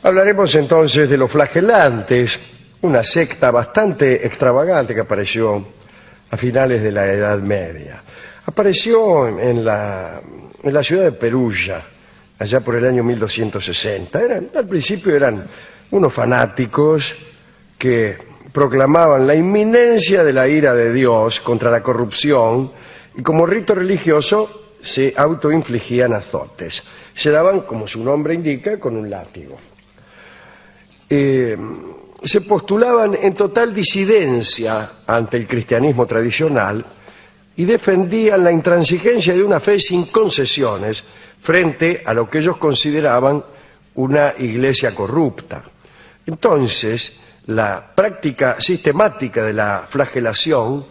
Hablaremos entonces de los flagelantes, una secta bastante extravagante que apareció a finales de la Edad Media. Apareció en la ciudad de Perugia, allá por el año 1260. Al principio eran unos fanáticos que proclamaban la inminencia de la ira de Dios contra la corrupción y como rito religioso se autoinfligían azotes. Se daban, como su nombre indica, con un látigo. Se postulaban en total disidencia ante el cristianismo tradicional y defendían la intransigencia de una fe sin concesiones frente a lo que ellos consideraban una iglesia corrupta. Entonces, la práctica sistemática de la flagelación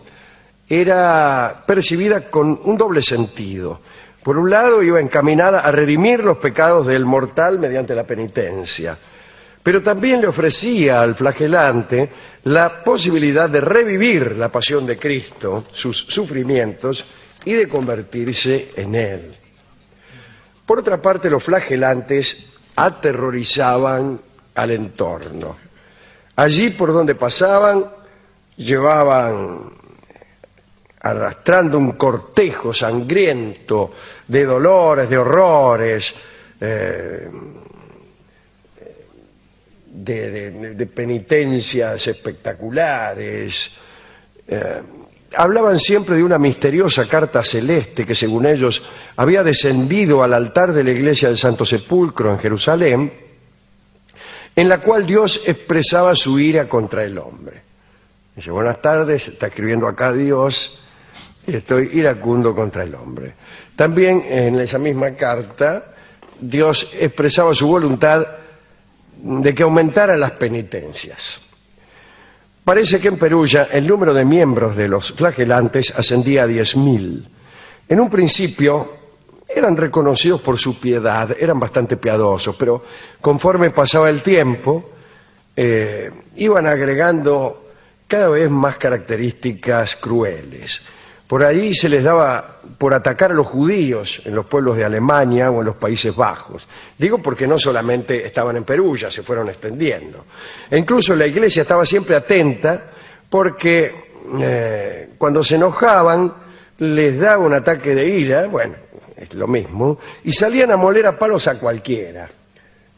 era percibida con un doble sentido. Por un lado, iba encaminada a redimir los pecados del mortal mediante la penitencia, pero también le ofrecía al flagelante la posibilidad de revivir la pasión de Cristo, sus sufrimientos, y de convertirse en Él. Por otra parte, los flagelantes aterrorizaban al entorno. Allí por donde pasaban, llevaban arrastrando un cortejo sangriento de dolores, de horrores, de penitencias espectaculares. Hablaban siempre de una misteriosa carta celeste que, según ellos, había descendido al altar de la iglesia del Santo Sepulcro en Jerusalén, en la cual Dios expresaba su ira contra el hombre. Dice: buenas tardes, está escribiendo acá Dios, y estoy iracundo contra el hombre. También en esa misma carta, Dios expresaba su voluntad de que aumentaran las penitencias. Parece que en Perugia el número de miembros de los flagelantes ascendía a 10.000. En un principio eran reconocidos por su piedad, eran bastante piadosos, pero conforme pasaba el tiempo, iban agregando cada vez más características crueles. Por ahí se les daba por atacar a los judíos en los pueblos de Alemania o en los Países Bajos. Digo porque no solamente estaban en Perugia, se fueron extendiendo. E incluso la iglesia estaba siempre atenta porque cuando se enojaban les daba un ataque de ira, bueno, es lo mismo, y salían a moler a palos a cualquiera.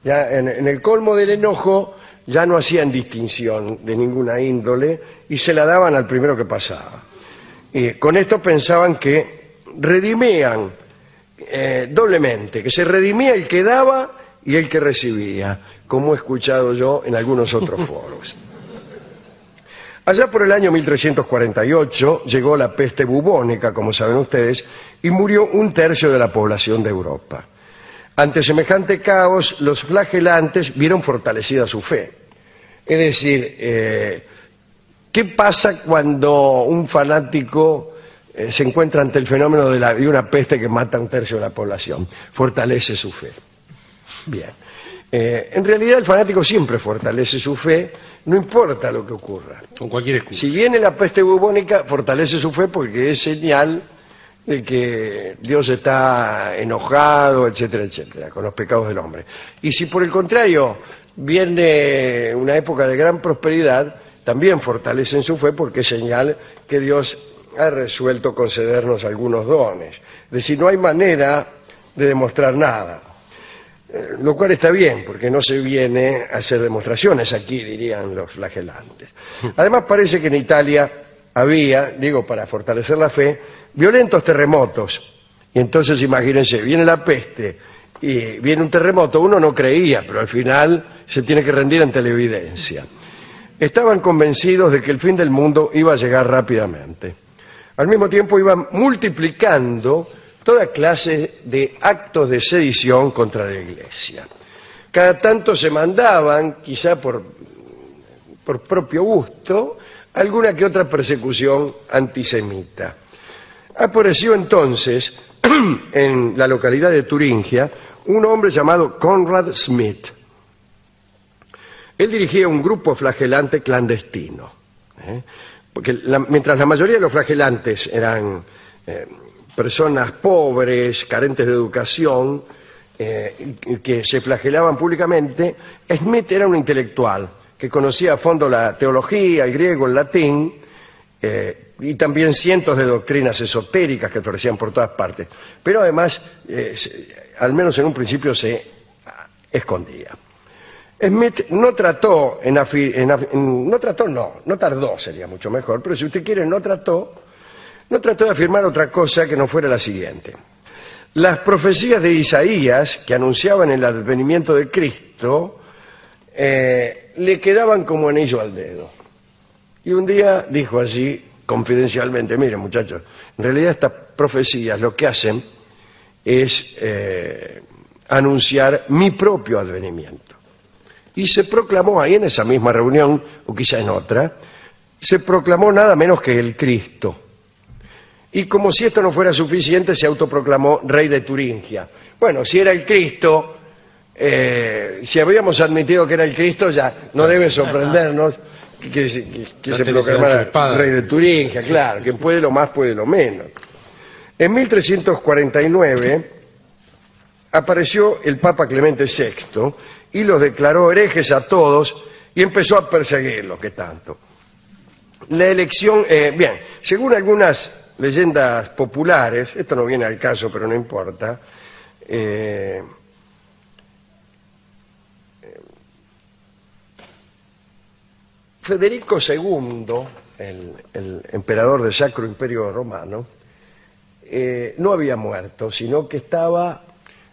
Ya en el colmo del enojo ya no hacían distinción de ninguna índole y se la daban al primero que pasaba. Con esto pensaban que redimían doblemente, que se redimía el que daba y el que recibía, como he escuchado yo en algunos otros foros. Allá por el año 1348 llegó la peste bubónica, como saben ustedes, y murió 1/3 de la población de Europa. Ante semejante caos, los flagelantes vieron fortalecida su fe. Es decir, ¿qué pasa cuando un fanático se encuentra ante el fenómeno de una peste que mata a 1/3 de la población? Fortalece su fe. Bien. En realidad el fanático siempre fortalece su fe, no importa lo que ocurra. Con cualquier excusa. Si viene la peste bubónica, fortalece su fe porque es señal de que Dios está enojado, etcétera, etcétera, con los pecados del hombre. Y si por el contrario viene una época de gran prosperidad, también fortalecen su fe porque es señal que Dios ha resuelto concedernos algunos dones. Es decir, no hay manera de demostrar nada, lo cual está bien, porque no se viene a hacer demostraciones aquí, dirían los flagelantes. Además, parece que en Italia había, digo, para fortalecer la fe, violentos terremotos. Y entonces, imagínense, viene la peste y viene un terremoto, uno no creía, pero al final se tiene que rendir ante la evidencia. Estaban convencidos de que el fin del mundo iba a llegar rápidamente. Al mismo tiempo iban multiplicando toda clase de actos de sedición contra la iglesia. Cada tanto se mandaban, quizá por propio gusto, alguna que otra persecución antisemita. Apareció entonces en la localidad de Turingia un hombre llamado Conrad Smith. Él dirigía un grupo flagelante clandestino, porque mientras la mayoría de los flagelantes eran personas pobres, carentes de educación, que se flagelaban públicamente, Smith era un intelectual que conocía a fondo la teología, el griego, el latín, y también cientos de doctrinas esotéricas que florecían por todas partes. Pero además, al menos en un principio, se escondía. Smith no tardó, sería mucho mejor, pero si usted quiere, no trató de afirmar otra cosa que no fuera la siguiente. Las profecías de Isaías, que anunciaban el advenimiento de Cristo, le quedaban como anillo al dedo. Y un día dijo así, confidencialmente: miren, muchachos, en realidad estas profecías lo que hacen es anunciar mi propio advenimiento. Y se proclamó ahí en esa misma reunión, o quizá en otra, se proclamó nada menos que el Cristo. Y como si esto no fuera suficiente, se autoproclamó rey de Turingia. Bueno, si era el Cristo, si habíamos admitido que era el Cristo, ya no debe sorprendernos que se proclamara rey de Turingia, claro, quien puede lo más puede lo menos. En 1349 apareció el Papa Clemente VI y los declaró herejes a todos y empezó a perseguirlos, que tanto. La elección, bien, según algunas leyendas populares, esto no viene al caso, pero no importa, Federico II, el emperador del Sacro Imperio Romano, no había muerto, sino que estaba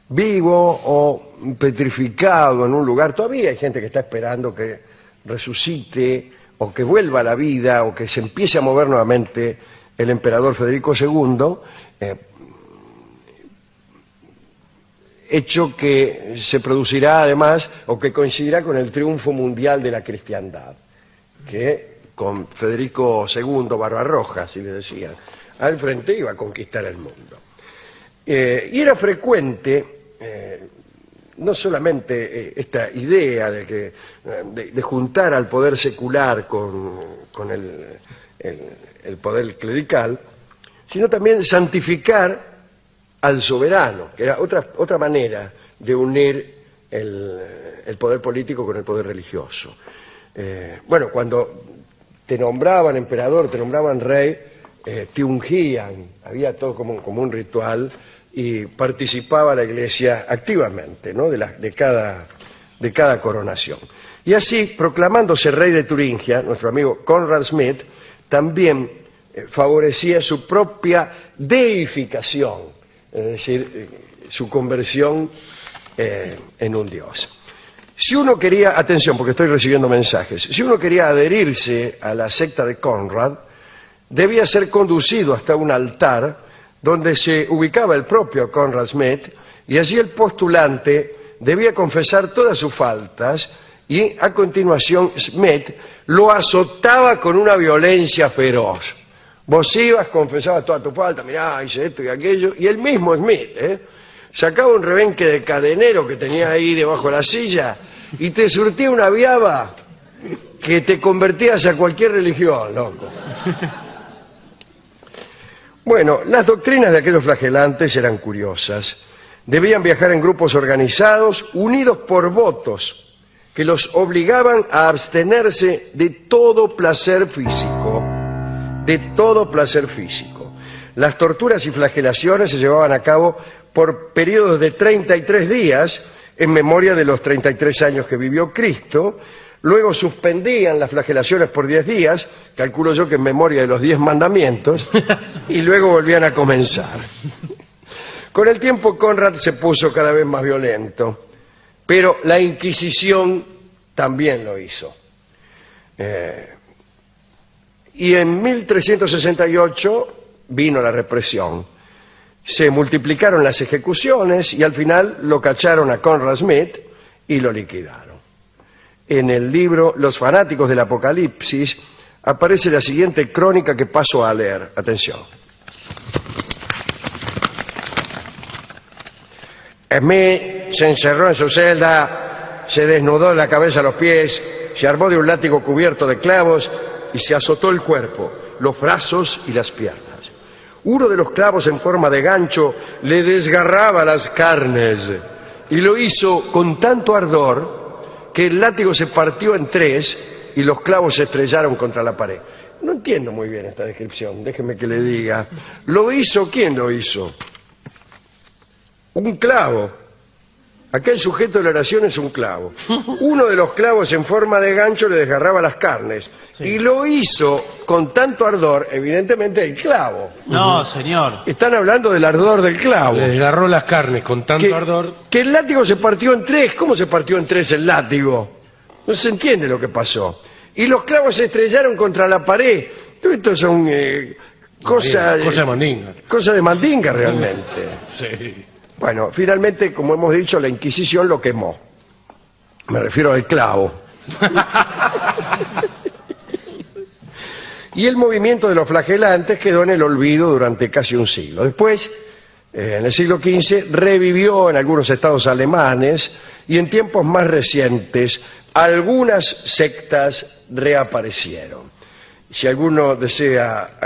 vivo o petrificado en un lugar. Todavía hay gente que está esperando que resucite o que vuelva a la vida o que se empiece a mover nuevamente el emperador Federico II, hecho que se producirá además o que coincidirá con el triunfo mundial de la cristiandad, que con Federico II Barbarroja, así le decían, al frente iba a conquistar el mundo. Y era frecuente no solamente esta idea de juntar al poder secular con el poder clerical, sino también santificar al soberano, que era otra manera de unir el poder político con el poder religioso. Bueno, cuando te nombraban emperador, te nombraban rey, te ungían, había todo como un ritual, y participaba la Iglesia activamente, ¿no?, de cada coronación. Y así, proclamándose rey de Turingia, nuestro amigo Conrad Smith también favorecía su propia deificación, es decir, su conversión en un dios. Si uno quería, atención porque estoy recibiendo mensajes, si uno quería adherirse a la secta de Conrad, debía ser conducido hasta un altar donde se ubicaba el propio Conrad Smith, y allí el postulante debía confesar todas sus faltas, y a continuación Smith lo azotaba con una violencia feroz. Vos ibas, confesabas toda tu falta, mirá, hice esto y aquello, y el mismo Smith sacaba un rebenque de cadenero que tenía ahí debajo de la silla y te surtía una viaba que te convertías a cualquier religión, loco. Bueno, las doctrinas de aquellos flagelantes eran curiosas. Debían viajar en grupos organizados, unidos por votos, que los obligaban a abstenerse de todo placer físico. De todo placer físico. Las torturas y flagelaciones se llevaban a cabo por periodos de 33 días, en memoria de los 33 años que vivió Cristo. Luego suspendían las flagelaciones por 10 días, calculo yo que en memoria de los 10 mandamientos, y luego volvían a comenzar. Con el tiempo Conrad se puso cada vez más violento, pero la Inquisición también lo hizo. Y en 1368 vino la represión. Se multiplicaron las ejecuciones y al final lo cacharon a Conrad Smith y lo liquidaron. En el libro Los fanáticos del Apocalipsis aparece la siguiente crónica que paso a leer. Atención. Smith se encerró en su celda, se desnudó la cabeza a los pies, se armó de un látigo cubierto de clavos y se azotó el cuerpo, los brazos y las piernas. Uno de los clavos en forma de gancho le desgarraba las carnes y lo hizo con tanto ardor que el látigo se partió en tres y los clavos se estrellaron contra la pared. No entiendo muy bien esta descripción, déjeme que le diga. ¿Lo hizo? ¿Quién lo hizo? Un clavo. Acá el sujeto de la oración es un clavo. Uno de los clavos en forma de gancho le desgarraba las carnes. Sí. Y lo hizo con tanto ardor, evidentemente, el clavo. No, señor. Están hablando del ardor del clavo. Le desgarró las carnes con tanto ardor. Que el látigo se partió en tres. ¿Cómo se partió en tres el látigo? No se entiende lo que pasó. Y los clavos se estrellaron contra la pared. Todo esto son cosas... Cosa de mandinga. Cosa de mandinga, realmente. Sí. Bueno, finalmente, como hemos dicho, la Inquisición lo quemó. Me refiero al clavo. Y el movimiento de los flagelantes quedó en el olvido durante casi un siglo. Después, en el siglo XV, revivió en algunos estados alemanes y en tiempos más recientes algunas sectas reaparecieron. Si alguno desea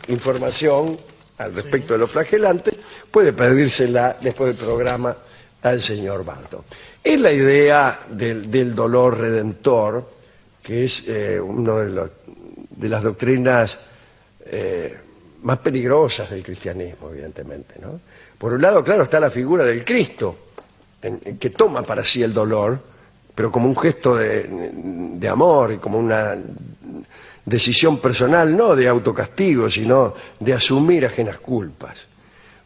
información al respecto de los flagelantes, puede pedírsela después del programa al señor Baldo. Es la idea del dolor redentor, que es una de las doctrinas más peligrosas del cristianismo, evidentemente, ¿no? Por un lado, claro, está la figura del Cristo, que toma para sí el dolor, pero como un gesto de amor y como una decisión personal, no de autocastigo, sino de asumir ajenas culpas.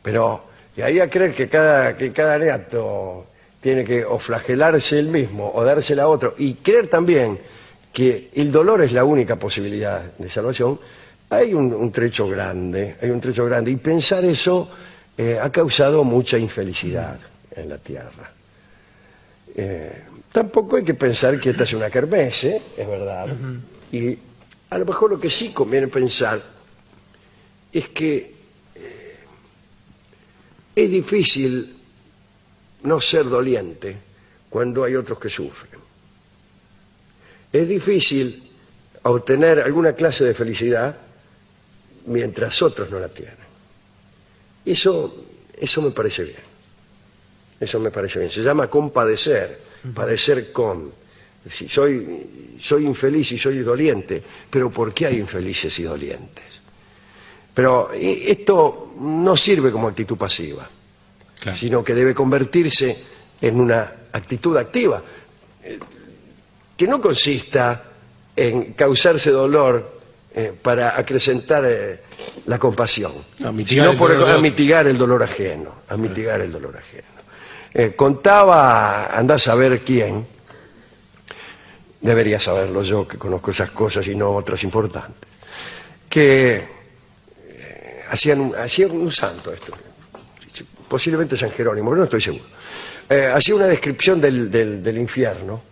Pero, y ahí a creer que cada neato tiene que o flagelarse él mismo o dársela a otro, y creer también que el dolor es la única posibilidad de salvación, hay un trecho grande, y pensar eso ha causado mucha infelicidad en la tierra. Tampoco hay que pensar que esta es una kermés, es verdad. Y a lo mejor lo que sí conviene pensar es que es difícil no ser doliente cuando hay otros que sufren. Es difícil obtener alguna clase de felicidad mientras otros no la tienen. Eso me parece bien. Eso me parece bien. Se llama compadecer, padecer con. Si soy infeliz y soy doliente, pero ¿por qué hay infelices y dolientes? Pero esto no sirve como actitud pasiva, claro, sino que debe convertirse en una actitud activa, que no consista en causarse dolor para acrecentar la compasión, sino a mitigar el dolor ajeno, contaba, andá a saber quién, debería saberlo yo, que conozco esas cosas y no otras importantes, que hacían un santo esto, posiblemente San Jerónimo, pero no estoy seguro. Hacía una descripción del infierno,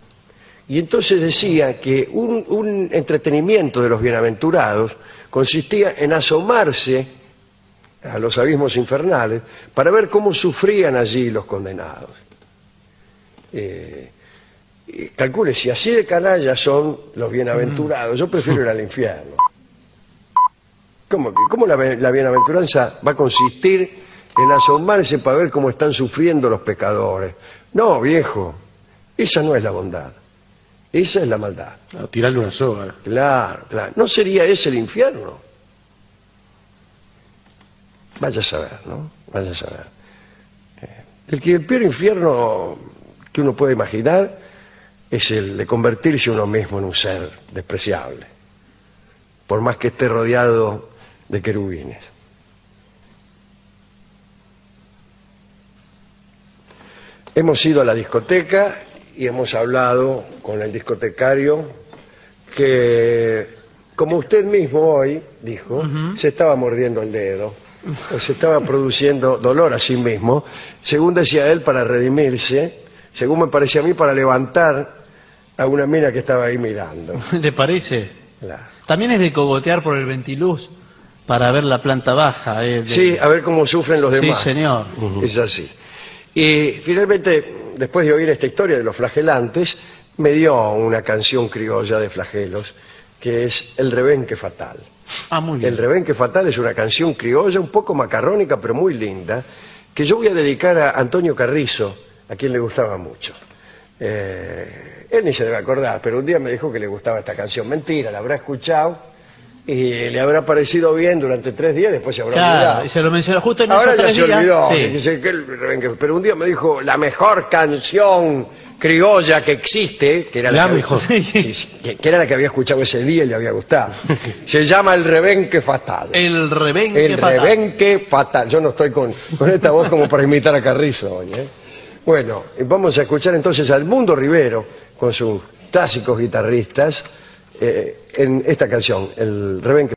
y entonces decía que un entretenimiento de los bienaventurados consistía en asomarse a los abismos infernales para ver cómo sufrían allí los condenados. Calcule, si así de canallas son los bienaventurados, yo prefiero ir al infierno. ¿Cómo la bienaventuranza va a consistir en asomarse para ver cómo están sufriendo los pecadores? No, viejo, esa no es la bondad, esa es la maldad. Tirarle una soga. Claro. ¿No sería ese el infierno? Vaya a saber, ¿no? Vaya a saber. El peor infierno que uno puede imaginar es el de convertirse uno mismo en un ser despreciable, por más que esté rodeado de querubines. Hemos ido a la discoteca y hemos hablado con el discotecario que, como usted mismo hoy dijo, se estaba mordiendo el dedo, o se estaba produciendo dolor a sí mismo, según decía él, para redimirse, según me parecía a mí, para levantar a una mina que estaba ahí mirando. ¿Le parece? Claro. También es de cogotear por el ventiluz para ver la planta baja. Sí, a ver cómo sufren los demás. Sí, señor. Es así. Y finalmente, después de oír esta historia de los flagelantes, me dio una canción criolla de flagelos, que es El Rebenque Fatal. Ah, muy bien. El Rebenque Fatal es una canción criolla, un poco macarrónica, pero muy linda, que yo voy a dedicar a Antonio Carrizo, a quien le gustaba mucho. Él ni se debe acordar, pero un día me dijo que le gustaba esta canción. Mentira, la habrá escuchado y le habrá parecido bien durante 3 días, después se habrá olvidado. Y se lo mencionó justo en Ahora esos ya 3 se días. olvidó, Sí. dice que pero un día me dijo la mejor canción criolla que existe, que era La que, mejor. sí, sí, que era la que había escuchado ese día y le había gustado. Se llama El Rebenque Fatal. El rebenque El fatal. Rebenque Fatal. Yo no estoy con esta voz como para imitar a Carrizo hoy, ¿eh? Bueno, vamos a escuchar entonces a Edmundo Rivero con sus clásicos guitarristas en esta canción, El Rebenque